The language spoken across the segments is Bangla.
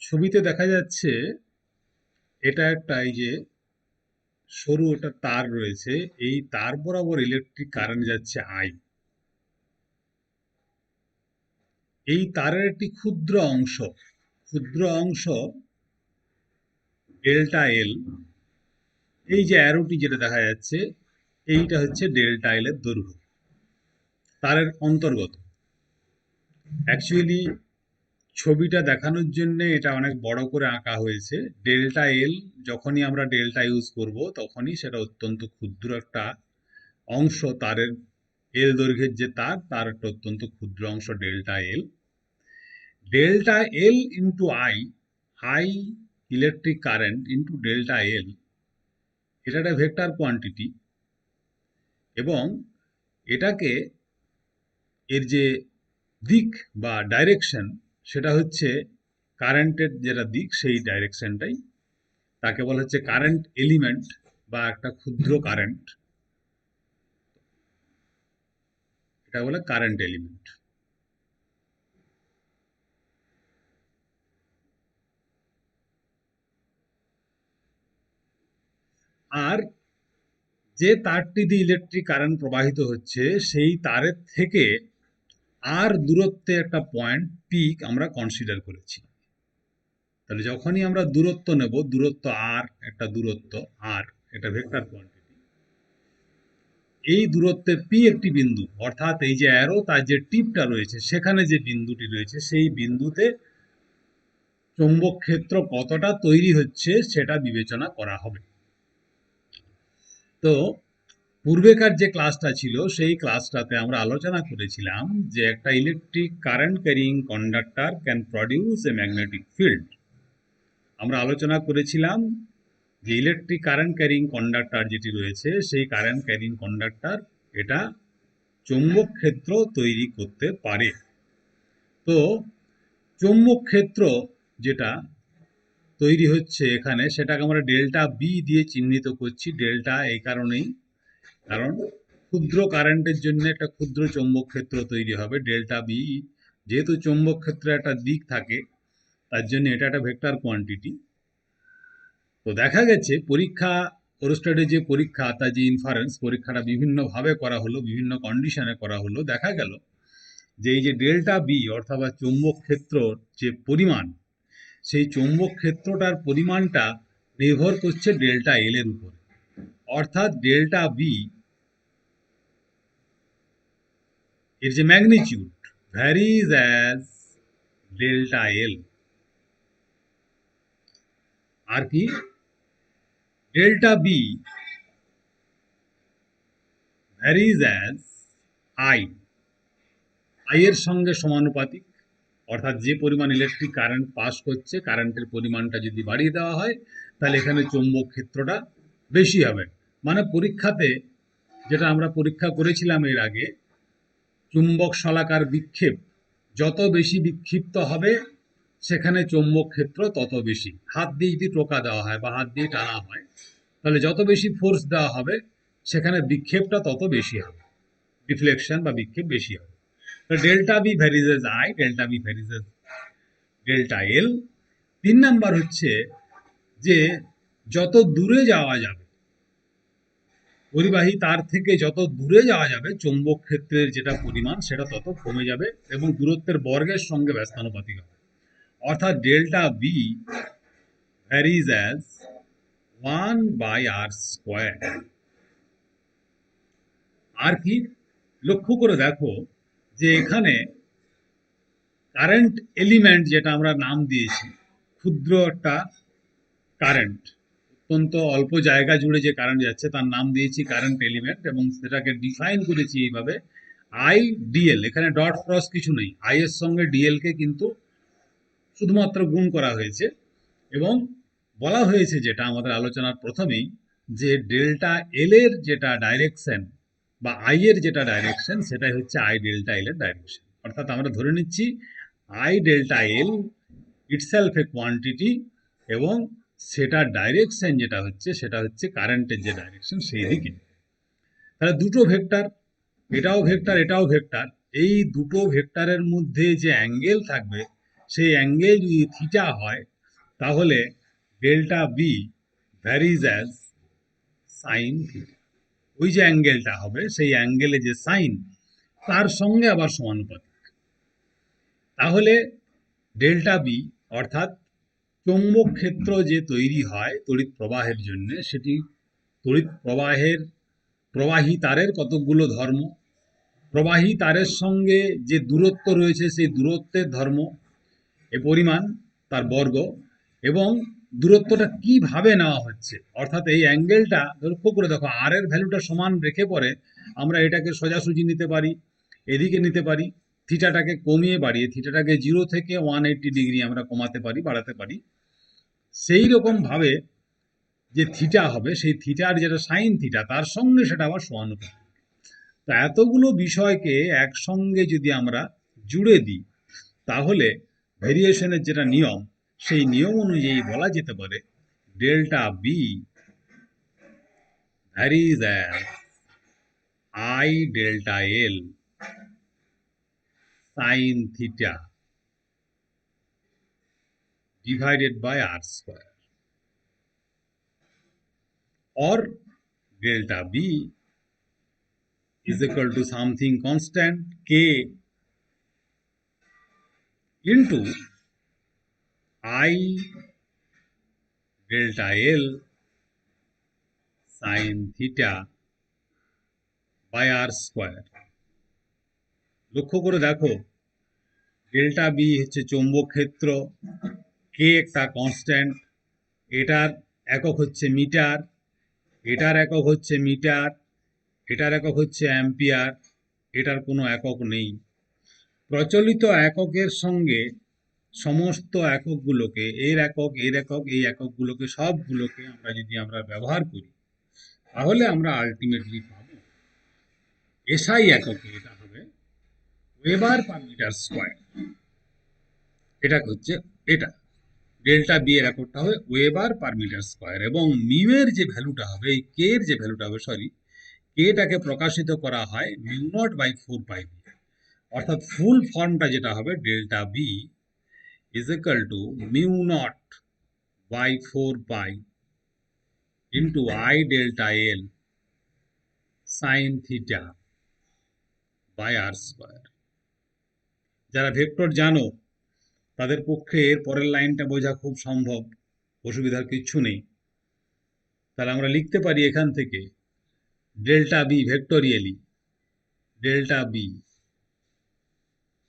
ছবিতে দেখা যাচ্ছে এটা একটা এই যে সরু একটা তার রয়েছে। এই তার বরাবর ইলেকট্রিক কারেন্ট যাচ্ছে আই। এই তারের একটি ক্ষুদ্র অংশ ডেল্টা এল, এই যে অ্যারোটি যেটা দেখা যাচ্ছে এইটা হচ্ছে ডেল্টা এল এর দৈর্ঘ্য তারের অন্তর্গত। অ্যাকচুয়ালি ছবিটা দেখানোর জন্য এটা অনেক বড় করে আঁকা হয়েছে। ডেল্টা এল, যখনই আমরা ডেল্টা ইউজ করব তখনই সেটা অত্যন্ত ক্ষুদ্র একটা অংশ তারের, এল দৈর্ঘ্যের যে তার তার একটা অত্যন্ত ক্ষুদ্র অংশ delta L. Delta L into I, I electric current into delta L, এটা একটা ভেক্টর কোয়ান্টিটি। এবং এটাকে, এর যে দিক বা ডাইরেকশন, সেটা হচ্ছে কারেন্টের যেটা দিক সেই ডাইরেকশনটাই, তাকে বলা হচ্ছে কারেন্ট এলিমেন্ট বা একটা ক্ষুদ্র কারেন্ট, এটা বলে কারেন্ট এলিমেন্ট। আর যে তারটি দিয়ে ইলেকট্রিক কারেন্ট প্রবাহিত হচ্ছে সেই তারের থেকে আর দূরত্বে একটা পয়েন্ট পিক আমরা কনসিডার করেছি। তাহলে যখনই আমরা দূরত্ব নেব, দূরত্ব আর, একটা দূরত্ব আর, এটা ভেক্টর কোয়ান্টিটি, এই দূরত্বে পি একটি বিন্দু, অর্থাৎ এই যে অ্যারো তার যে টিপটা রয়েছে সেখানে যে বিন্দুটি রয়েছে সেই বিন্দুতে চৌম্বক ক্ষেত্র কতটা তৈরি হচ্ছে সেটা বিবেচনা করা হবে। তো পূর্বেকার যে ক্লাসটা ছিল সেই ক্লাসটাতে আমরা আলোচনা করেছিলাম যে একটা electric current carrying conductor can produce A magnetic field. আমরা আলোচনা করেছিলাম যে ইলেকট্রিক কারেন্ট ক্যারিং কন্ডাক্টর যেটি রয়েছে সেই কারেন্ট ক্যারিং কন্ডাক্টর এটা চৌম্বক ক্ষেত্র তৈরি করতে পারে। তো চৌম্বক ক্ষেত্র যেটা তৈরি হচ্ছে এখানে সেটাকে আমরা ডেল্টা বি দিয়ে চিহ্নিত করছি। ডেল্টা এই কারণেই, কারণ ক্ষুদ্র কারেন্টের জন্য একটা ক্ষুদ্র চৌম্বক ক্ষেত্র তৈরি হবে ডেল্টা বি। যেহেতু চৌম্বক ক্ষেত্রে একটা দিক থাকে তার জন্য এটা একটা ভেক্টর কোয়ান্টিটি। তো দেখা গেছে পরীক্ষা, ওরস্টেডের যে পরীক্ষা তার যে ইনফারেন্স পরীক্ষাটা বিভিন্নভাবে করা হলো, বিভিন্ন কন্ডিশনে করা হলো, দেখা গেল যে এই যে ডেল্টা বি অর্থাৎ চৌম্বক ক্ষেত্রর যে পরিমাণ, সেই চৌম্বক ক্ষেত্রটার পরিমাণটা নির্ভর করছে ডেল্টা এল এর উপরে। অর্থাৎ ডেল্টা বি এর যে magnitude varies as delta L. আর কি, delta B varies as I, I এর সঙ্গে সমানুপাতিক। অর্থাৎ যে পরিমাণ ইলেকট্রিক কারেন্ট পাস করছে, কারেন্টের পরিমাণটা যদি বাড়িয়ে দেওয়া হয় তাহলে এখানে চৌম্বক ক্ষেত্রটা বেশি হবে। মানে পরীক্ষাতে যেটা আমরা পরীক্ষা করেছিলাম এর আগে, চুম্বক শলাকার বিক্ষেপ যত বেশি বিক্ষিপ্ত হবে সেখানে চৌম্বক ক্ষেত্র তত বেশি। হাত দিয়ে যদি টোকা দেওয়া হয় বা হাত দিয়ে টানা হয় তাহলে যত বেশি ফোর্স দেওয়া হবে সেখানে বিক্ষেপটা তত বেশি হবে, ডিফ্লেকশন বা বিক্ষেপ বেশি হবে। তো delta B varies I, delta B ভ্যারিজেস ডেল্টা এল। 3 নাম্বার হচ্ছে যে যত দূরে যাওয়া যাবে, পরিবাহী তার থেকে যত দূরে যাওয়া যাবে চৌম্বক ক্ষেত্রের যেটা পরিমাণ সেটা তত কমে যাবে এবং দূরত্বের বর্গের সঙ্গে ব্যস্তানুপাতিক হবে। অর্থাৎ delta B varies as 1/r²। আর কি, লক্ষ্য করে দেখো যে এখানে কারেন্ট এলিমেন্ট যেটা আমরা নাম দিয়েছি, ক্ষুদ্র একটা কারেন্ট, অত্যন্ত অল্প জায়গা জুড়ে যে কারেন্ট যাচ্ছে তার নাম দিয়েছি কারেন্ট এলিমেন্ট, এবং সেটাকে ডিফাইন করেছি এইভাবে আই ডিএল। এখানে ডট ক্রস কিছু নেই, আই এর সঙ্গে ডিএল কে কিন্তু শুধুমাত্র গুণ করা হয়েছে। এবং বলা হয়েছে যেটা আমাদের আলোচনার প্রথমেই, যে ডেল্টা এল এর যেটা ডাইরেকশন বা আই এর যেটা ডাইরেকশন সেটাই হচ্ছে আই ডেল্টা এল এর ডাইরেকশন। অর্থাৎ আমরা ধরে নিচ্ছি I delta L itself A quantity এবং সেটার ডাইরেকশন যেটা হচ্ছে সেটা হচ্ছে কারেন্টের যে ডাইরেকশন সেই দিকে। তাহলে দুটো ভেক্টর, এটাও ভেক্টর এটাও ভেক্টর, এই দুটো ভেক্টরের মধ্যে যে অ্যাঙ্গেল থাকবে সেই অ্যাঙ্গেল যদি থিটা হয় তাহলে delta B varies as sine theta. ওই যে অ্যাঙ্গেলটা হবে সেই অ্যাঙ্গেলে যে সাইন তার সঙ্গে আবার সমানুপাতিক। তাহলে ডেল্টা বি অর্থাৎ চৌম্বক ক্ষেত্র যে তৈরি হয় তড়িৎ প্রবাহের জন্য, সেটি তড়িৎ প্রবাহী তারের কতকগুলো ধর্ম, প্রবাহী তারের সঙ্গে যে দূরত্ব রয়েছে সেই দূরত্বের ধর্ম, এ পরিমাণ তার বর্গ, এবং দূরত্বটা কিভাবে নেওয়া হচ্ছে, অর্থাৎ এই অ্যাঙ্গেলটা লক্ষ্য করে দেখো আর এর ভ্যালুটা সমান রেখে পরে আমরা এটাকে সোজাসুজি নিতে পারি, এদিকে নিতে পারি, থিটাটাকে কমিয়ে বাড়িয়ে থিটাটাকে 0 থেকে 180 ডিগ্রি আমরা কমাতে পারি, বাড়াতে পারি। সেই রকম ভাবে যে থিটা হবে সেই থিটার যেটা সাইন থিটা তার সঙ্গে সেটা আবার সমানুপাতিক। তো এতগুলো বিষয়কে একসঙ্গে যদি আমরা জুড়ে দিই তাহলে ভেরিয়েশনের যেটা নিয়ম সেই নিয়ম অনুযায়ী বলা যেতে পারে delta B varies as I delta L sine theta divided by r square, or delta b is equal to something constant k into I delta L sin theta by r square। লক্ষ্য করে দেখো ডেল্টা বি হচ্ছে চৌম্বক ক্ষেত্র, কে একটা কনস্ট্যান্ট, এটার একক হচ্ছে মিটার, এটার একক হচ্ছে মিটার, এটার একক হচ্ছে অ্যাম্পিয়ার, এটার কোনো একক নেই। প্রচলিত এককের সঙ্গে সমস্ত এককগুলোকে, এর একক, এর একক, এই এককগুলোকে সবগুলোকে আমরা ব্যবহার করি তাহলে আমরা আলটিমেটলি পাবো এসআই এককে এটা হবে ওয়েবার পার মিটার স্কোয়ার। এটা হচ্ছে এটা ডেল্টা বি এর এককটা হবে ওয়েবার পার মিটার স্কোয়ার, এবং মিউয়ের যে ভ্যালুটা হবে, এই কে এর যে ভ্যালুটা হবে, কেটাকে প্রকাশিত করা হয় মিউ নট বাই 4 পাই দিয়ে। অর্থাৎ ফুল ফর্মটা যেটা হবে delta B is equal to mu naught by 4 pi into I delta L sin theta by r square। যারা ভেক্টর জানো তাদের পক্ষে এর পরের লাইনটা বোঝা খুব সম্ভব, অসুবিধার কিচ্ছু নেই। তাহলে আমরা লিখতে পারি এখান থেকে delta B vectorially, delta B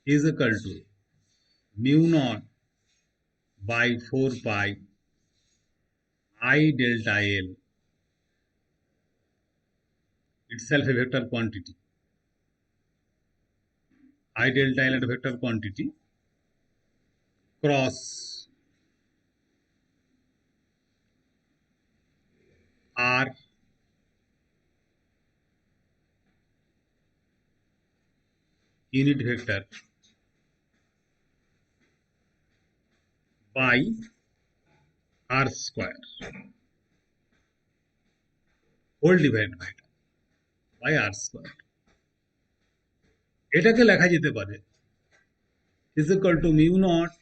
is equal to mu naught by 4 pi I delta L, itself a vector quantity, I delta L at a vector quantity, cross R unit vector by r square whole divided by r square। এটাকে লেখা যেতে পারে is equal to mu naught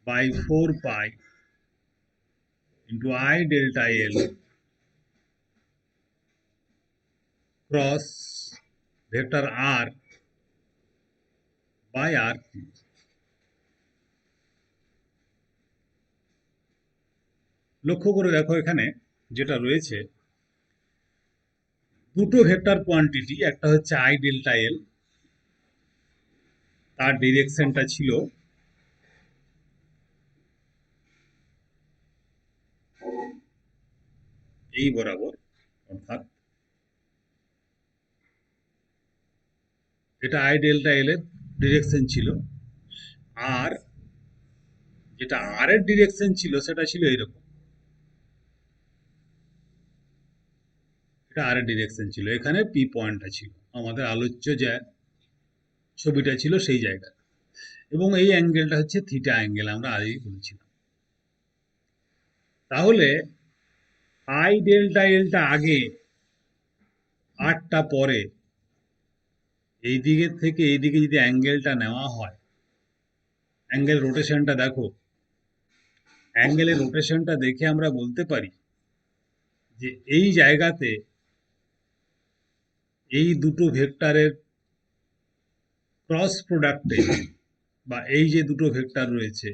by 4 pi into I delta L cross vector r by r cube। লক্ষ্য করে দেখো এখানে যেটা রয়েছে দুটো ভেক্টর কোয়ান্টিটি, একটা হচ্ছে I ডেল্টা L, তার ডিরেকশনটা ছিল এই বরাবর, অর্থাৎ এটা I ডেল্টা L এর ডিরেকশন ছিল, আর যেটা আর এর ডিরেকশন ছিল সেটা ছিল এইরকম, এটা আর এর ডিরেকশন ছিল, এখানে পি পয়েন্টটা ছিল, আমাদের আলোচ্য যে ছবিটা ছিল সেই জায়গা, এবং এই অ্যাঙ্গেলটা হচ্ছে থিটা অ্যাঙ্গেল, আমরা আগেই বলেছিলাম। তাহলে আই ডেল্টা এলটা আগে, আরটা পরে, এই দিকের থেকে এই দিকে যদি অ্যাঙ্গেলটা নেওয়া হয় অ্যাঙ্গেল রোটেশনটা দেখো, অ্যাঙ্গেলের রোটেশনটা দেখে আমরা বলতে পারি যে এই জায়গাতে এই দুটো ভেক্টরের ক্রস প্রোডাক্টে, বা এই যে দুটো ভেক্টর রয়েছে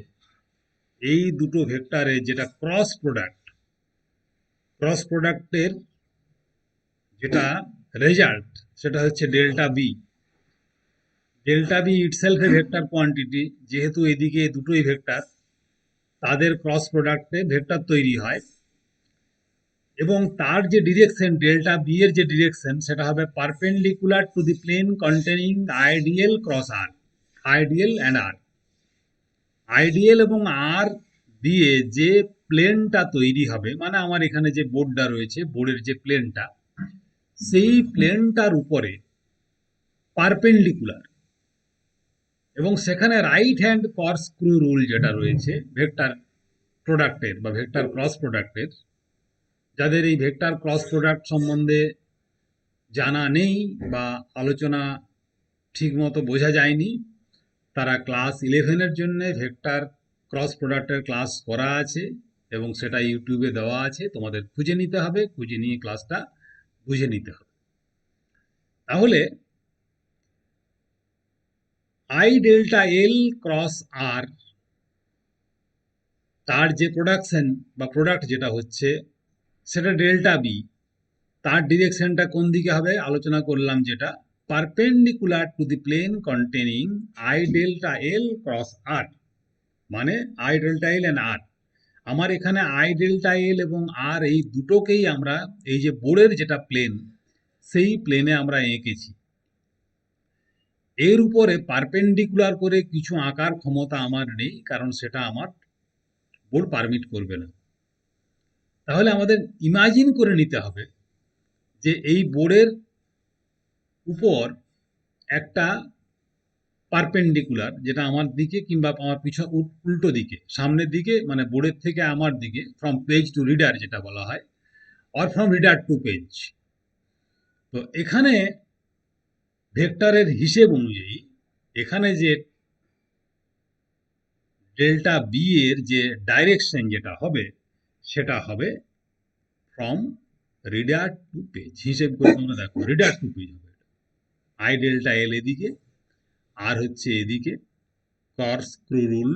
এই দুটো ভেক্টরে যেটা ক্রস প্রোডাক্টের যেটা রেজাল্ট সেটা হচ্ছে delta B. Delta B itself a vector quantity, যেহেতু এদিকে দুটোই ভেক্টর, তাদের ক্রস প্রোডাক্টে ভেক্টর তৈরি হয়, এবং তার যে ডিরেকশন ডেল্টা বি এর যে ডিরেকশন সেটা হবে perpendicular to the plane containing I dl cross r, I dl and r. I dl এবং আর দিয়ে যে প্লেনটা তৈরি হবে, মানে আমার এখানে যে বোর্ডটা রয়েছে, বোর্ডের যে প্লেনটা, সেই প্লেনটার উপরে পারপেন্ডিকুলার, এবং সেখানে রাইট হ্যান্ড কর্কস্ক্রু রুল যেটা রয়েছে ভেক্টর প্রোডাক্টের বা ভেক্টর ক্রস প্রোডাক্টের, যাদের এই ভেক্টর ক্রস প্রোডাক্ট সম্বন্ধে জানা নেই বা আলোচনা ঠিকমতো বোঝা যায়নি, তারা ক্লাস 11-এর জন্য ভেক্টর ক্রস প্রোডাক্টের ক্লাস করা আছে এবং সেটা ইউটিউবে দেওয়া আছে, তোমাদের খুঁজে নিতে হবে, খুঁজে নিয়ে ক্লাসটা বুঝে নিতে হবে। তাহলে আই ডেল্টা এল ক্রস আর, তার যে প্রোডাকশন বা প্রোডাক্ট যেটা হচ্ছে সেটা ডেল্টা বি, তার ডিরেকশনটা কোন দিকে হবে আলোচনা করলাম, যেটা perpendicular to the plane containing I delta L cross R, মানে I delta L and R. আমার এখানে আই ডেল্টা এল এবং আর এই দুটোকেই আমরা এই যে বোর্ডের যেটা প্লেন সেই প্লেনে আমরা এঁকেছি। এর উপরে পারপেন্ডিকুলার করে কিছু আঁকার ক্ষমতা আমার নেই, কারণ সেটা আমার বোর্ড পারমিট করবে না। তাহলে আমাদের ইমাজিন করে নিতে হবে যে এই বোর্ডের উপর একটা পারপেন্ডিকুলার, যেটা আমার দিকে কিংবা আমার পিছন উল্টো দিকে, সামনের দিকে মানে বোর্ডের থেকে আমার দিকে, ফ্রম পেজ টু রিডার যেটা বলা হয়, or from reader to page. তো এখানে ভেক্টরের হিসেব অনুযায়ী এখানে যে ডেল্টা বি এর যে ডাইরেকশন যেটা হবে সেটা হবে ফ্রম রিডার টু পেজ। হিসেব করে তোমরা দেখো, রিডার টু পেজ হবে, আই ডেল্টা এল এদিকে, আর হচ্ছে এদিকে কর্কস্ক্রু রুল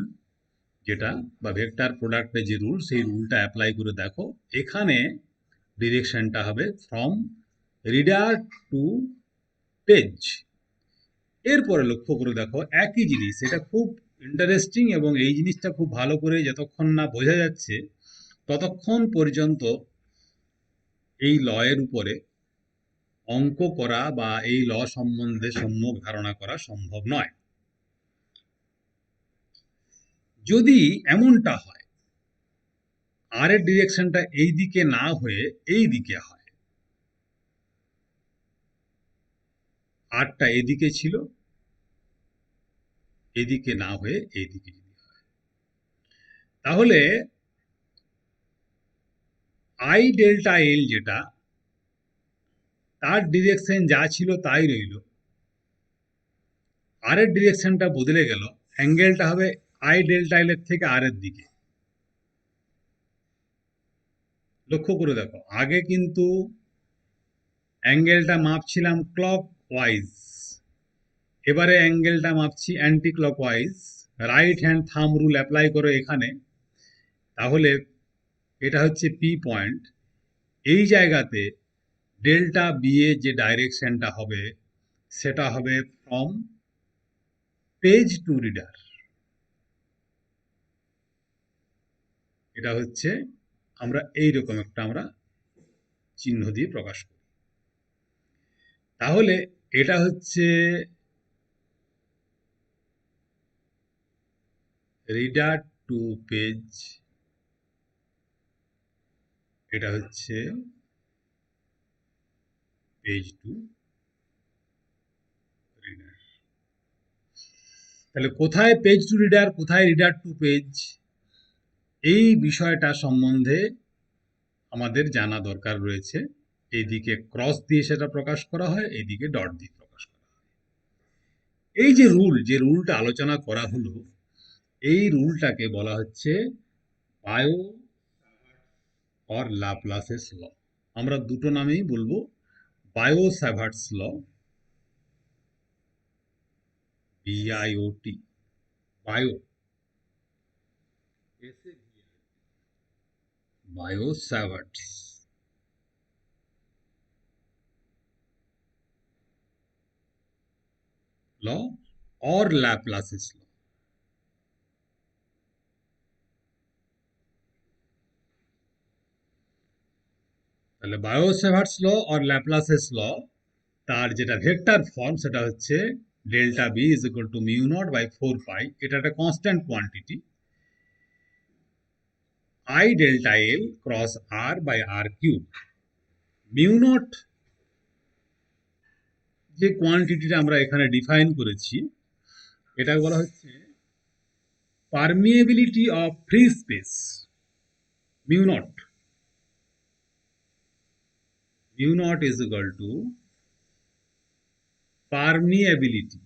যেটা বা ভেক্টর প্রোডাক্টে যে রুল, সেই রুলটা অ্যাপ্লাই করে দেখো, এখানে ডিরেকশনটা হবে ফ্রম রিডার টু পেজ। এরপরে লক্ষ্য করে দেখো একই জিনিস, এটা খুব ইন্টারেস্টিং, এবং এই জিনিসটা খুব ভালো করে যতক্ষণ না বোঝা যাচ্ছে ততক্ষণ পর্যন্ত এই ল এর উপরে অঙ্ক করা বা এই ল সম্বন্ধে সম্যক ধারণা করা সম্ভব নয়। যদি এমনটা হয় আর এর ডিরেকশনটা এই দিকে না হয়ে এই দিকে হয়, আরটা এদিকে ছিল, এদিকে না হয়ে এইদিকে যদি হয়, তাহলে আই ডেল্টা এল যেটা, তার ডিরেকশন যা ছিল তাই রইল, আর এর ডিরেকশনটা বদলে গেল, অ্যাঙ্গেলটা হবে আই ডেল্টা এল এর থেকে আর এর দিকে। লক্ষ্য করে দেখো, আগে কিন্তু অ্যাঙ্গেলটা মাপছিলাম ক্লক ওয়াইজ, এবারে অ্যাঙ্গেলটা মাপছি anti clockwise. Right hand thumb rule apply করো এখানে, তাহলে এটা হচ্ছে পি পয়েন্ট। এই জায়গাতে ডেল্টা বি এ যে ডাইরেকশনটা হবে সেটা হবে ফ্রম পেজ টু রিডার। এটা হচ্ছে আমরা এইরকম একটা আমরা চিহ্ন দিয়ে প্রকাশ করি। তাহলে এটা হচ্ছে রিডার টু পেজ, এটা হচ্ছে পেজ টু রিডার। তাহলে কোথায় পেজ টু রিডার, কোথায় রিডার টু পেজ, এই বিষয়টা সম্বন্ধে আমাদের জানা দরকার রয়েছে। এইদিকে ক্রস দিয়ে সেটা প্রকাশ করা হয়, এইদিকে ডট দিয়ে প্রকাশ করা হয়। এই যে রুল, যে রুলটা আলোচনা করা হলো, এই রুলটাকে বলা হচ্ছে বায়ো অর ল্যাপ্লাসেস ল। আমরা দুটো নামেই বলবো, Biot Savart's law, BIOT, Biot, Biot Savart's law or Laplace's law. তাহলে Biot Savart's law or Laplace's ল, তার যেটা ভেক্টর ফর্ম সেটা হচ্ছে delta B is equal to mu naught by 4 pi. এটা একটা constant quantity, I delta L cross r by r cube. Mu naught যে কোয়ান্টিটিটা আমরা এখানে ডিফাইন করেছি, এটা বলা হচ্ছে পারমিয়েবিলিটি অফ ফ্রি স্পেস। মিউ নট is equal to permeability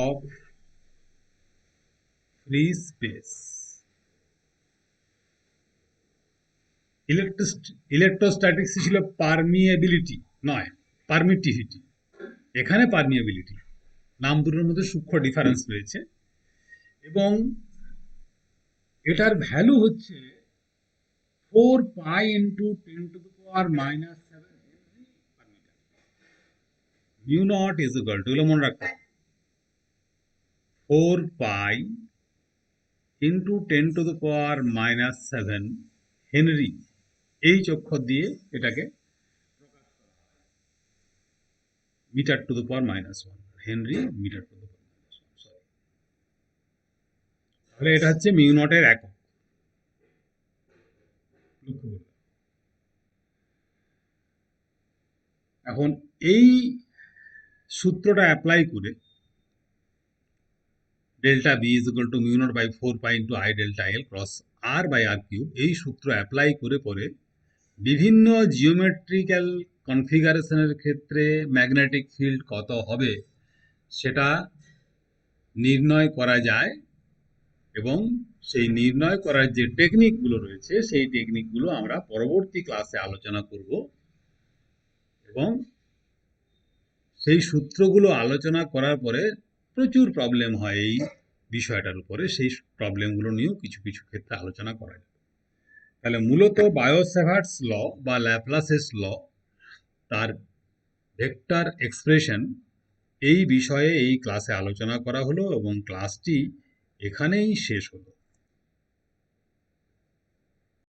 of free space। Electrostatics ছিল পারমিয়েবিলিটি, নয় পারমিটিভিটি। এখানে পারমিয়েবিলিটি। নাম দুটোর মধ্যে সূক্ষ্ম ডিফারেন্স রয়েছে, এবং এটার ভ্যালু হচ্ছে 4 pi into 10⁻⁻⁷। Mu not is equal two, এগুলো মনে রাখতে হবে, 4 পাই ইন্টু 10⁻⁻⁷ হেনরি। এই অক্ষর দিয়ে এটাকে metre to the power -1, henry metre to the power -1। তাহলে এটা হচ্ছে মিউ নটের একক। এখন এই সূত্রটা অ্যাপ্লাই করে delta B is equal to mu naught by 4 pi into I delta L cross r by r cube, এই সূত্র অ্যাপ্লাই করে পরে বিভিন্ন জিওমেট্রিক্যাল কনফিগারেশনের ক্ষেত্রে ম্যাগনেটিক ফিল্ড কত হবে সেটা নির্ণয় করা যায়, এবং সেই নির্ণয় করার যে টেকনিকগুলো রয়েছে সেই টেকনিকগুলো আমরা পরবর্তী ক্লাসে আলোচনা করব, এবং সেই সূত্রগুলো আলোচনা করার পরে প্রচুর প্রবলেম হয় এই বিষয়টার উপরে, সেই প্রবলেমগুলো নিয়েও কিছু কিছু ক্ষেত্রে আলোচনা করা যায়। তাহলে মূলত বায়ো স্যাভার্টস ল বা ল্যাপ্লাসেস ল, তার ভেক্টর এক্সপ্রেশন, এই বিষয়ে এই ক্লাসে আলোচনা করা হলো, এবং ক্লাসটি এখানেই শেষ হলো।